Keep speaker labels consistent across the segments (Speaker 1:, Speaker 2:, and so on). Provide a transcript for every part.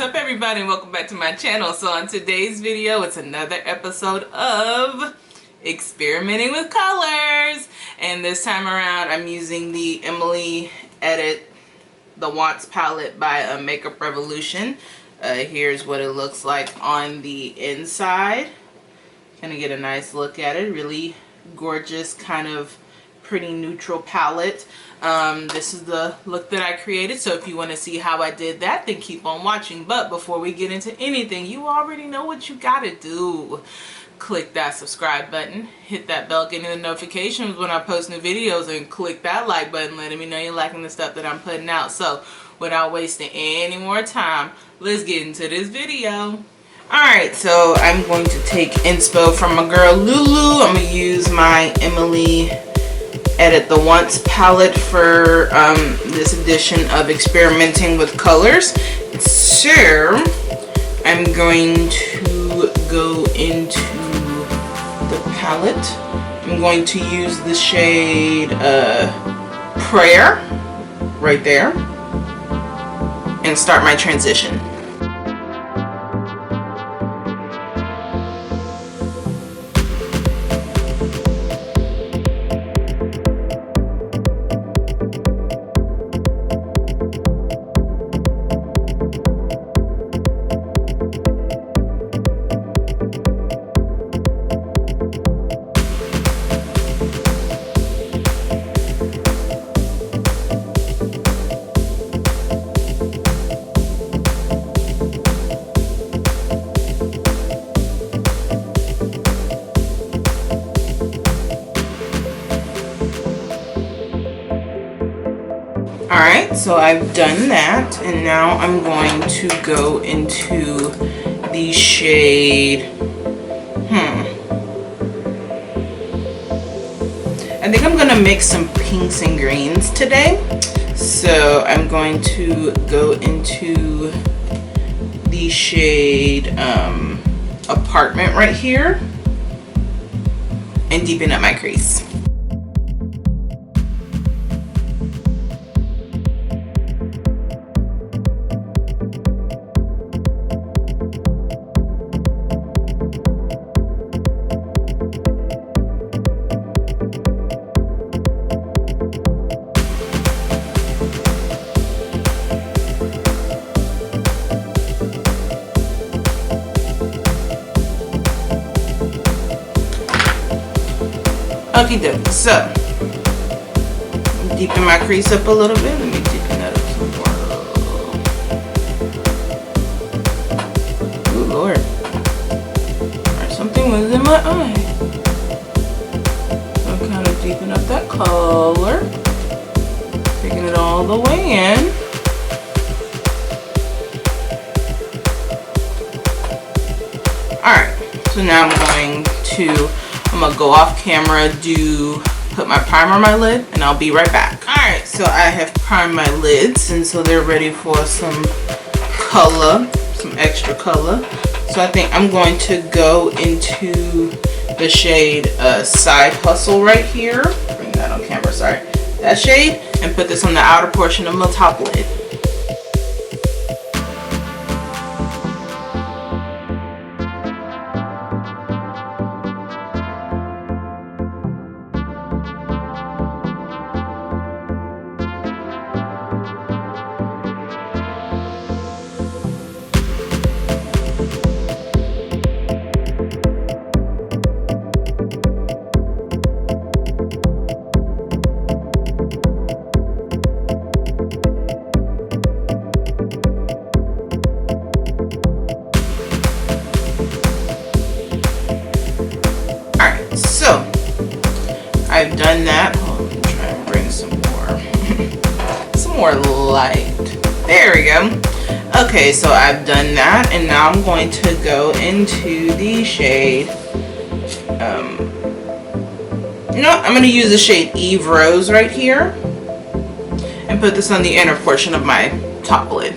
Speaker 1: What's up everybody, and welcome back to my channel. So on today's video, it's another episode of experimenting with colors, and this time around I'm using the Emily Edit the Wants palette by Makeup Revolution. Here's what it looks like on the inside. Gonna get a nice look at it. Really gorgeous, kind of pretty neutral palette. This is the look that I created, so if you want to see how I did that, then keep on watching. But before we get into anything, you already know what you gotta do. Click that subscribe button, hit that bell, getting the notifications when I post new videos, and click that like button letting me know you're liking the stuff that I'm putting out. So without wasting any more time, let's get into this video. Alright, so I'm going to take inspo from my girl Lulu. I'm going to use my Emily Edit the Wants palette for this edition of experimenting with colors. So I'm going to go into the palette. I'm going to use the shade Prayer right there and start my transition. Alright, so I've done that, and now I'm going to go into the shade, I think I'm going to mix some pinks and greens today. So I'm going to go into the shade Apartment right here and deepen up my crease. Okie dokie, so deepen my crease up a little bit. Let me deepen that up some more. Ooh, Lord. Or something was in my eye. So I'm kind of deepen up that color. Taking it all the way in. Alright, so now I'm gonna go off camera, put my primer on my lid, and I'll be right back. Alright, so I have primed my lids, and so they're ready for some color, some extra color. So I think I'm going to go into the shade Side Hustle right here. Bring that on camera, sorry. That shade, and put this on the outer portion of my top lid. I've done that. Hold on, let me try and bring some more light. There we go. Okay, so I've done that, and now I'm going to go into the shade. I'm going to use the shade Eve Rose right here, and put this on the inner portion of my top lid.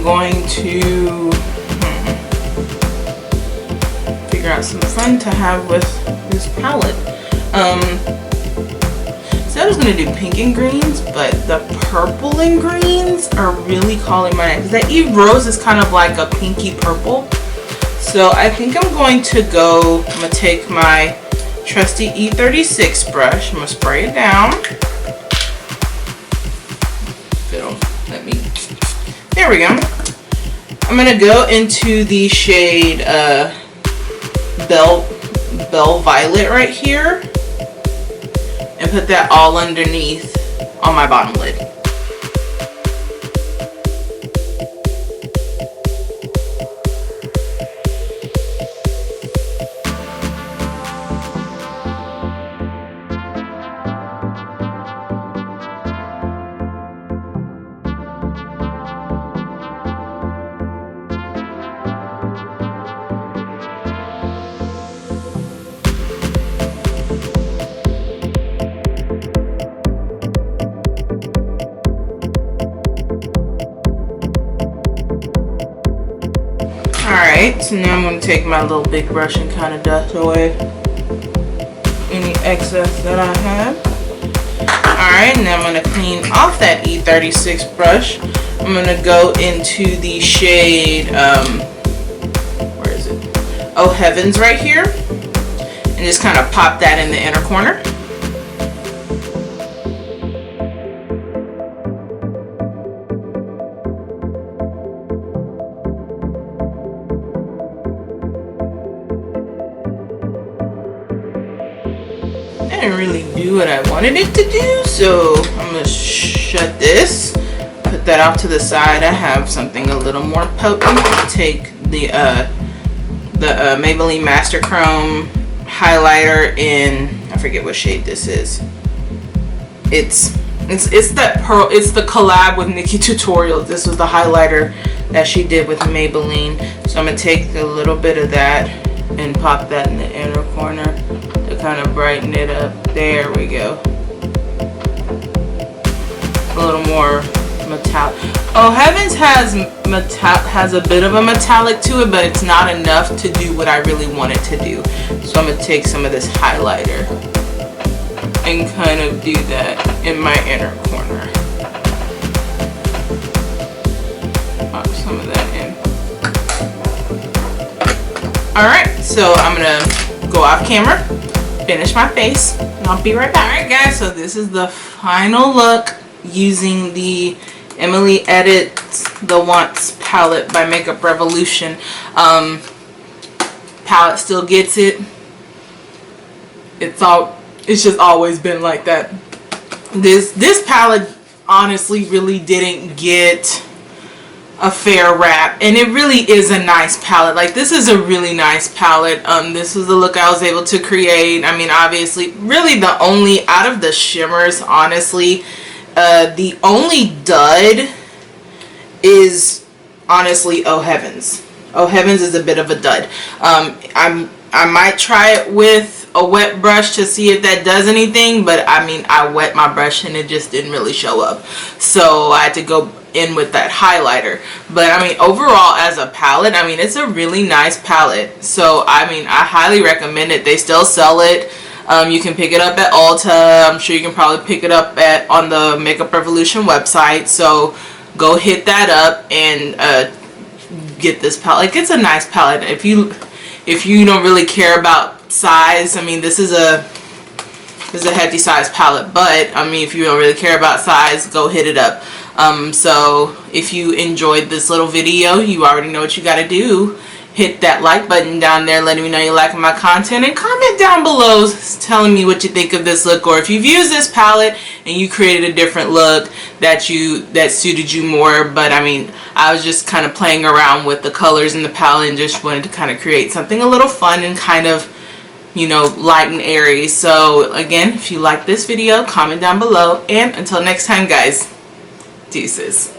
Speaker 1: going to figure out some fun to have with this palette. So I was going to do pink and greens, but the purple and greens are really calling my name. Because that Eve Rose is kind of like a pinky purple. So I think I'm going to go, I'm going to take my trusty E36 brush. I'm going to spray it down. Let me, there we go. I'm going to go into the shade Belle Violet right here. And put that all underneath on my bottom lid. Alright, so now I'm going to take my little big brush and kind of dust away any excess that I have. Alright, now I'm going to clean off that E36 brush. I'm going to go into the shade, where is it? Oh Heavens right here. And just kind of pop that in the inner corner. I didn't really do what I wanted it to do, so I'm going to shut this, put that off to the side. I have something a little more potent. Take the Maybelline Master Chrome highlighter in, I forget what shade this is. It's that pearl, it's the collab with Nikkie Tutorials. This was the highlighter that she did with Maybelline. So I'm going to take a little bit of that and pop that in the inner corner to kind of brighten it up. There we go. A little more metallic. Oh Heavens has a bit of a metallic to it, but it's not enough to do what I really want it to do. So I'm going to take some of this highlighter and kind of do that in my inner corner. Pop some of that in. Alright, so I'm going to go off camera, finish my face, and I'll be right back. Alright guys, so this is the final look using the Emily Edits The Once palette by Makeup Revolution. Palette still gets it. It's just always been like that. This palette honestly really didn't get a fair rap, and it really is a nice palette. Like, this is a really nice palette. This was the look I was able to create. I mean, obviously, really the only, out of the shimmers, honestly, the only dud is honestly Oh Heavens. Oh Heavens is a bit of a dud. I might try it with a wet brush to see if that does anything, but I mean, I wet my brush and it just didn't really show up, so I had to go in with that highlighter. But I mean, overall as a palette, I mean, it's a really nice palette. So I mean, I highly recommend it. They still sell it. You can pick it up at Ulta. I'm sure you can probably pick it up on the Makeup Revolution website. So go hit that up and get this palette. Like, it's a nice palette. If you don't really care about size, I mean, this is a hefty size palette, but I mean, if you don't really care about size, go hit it up. So if you enjoyed this little video, you already know what you got to do. Hit that like button down there, letting me know you like my content, and comment down below telling me what you think of this look, or if you've used this palette and you created a different look that suited you more. But I mean, I was just kind of playing around with the colors in the palette and just wanted to kind of create something a little fun and kind of, you know, light and airy. So again, if you like this video, comment down below, and until next time guys, deuces.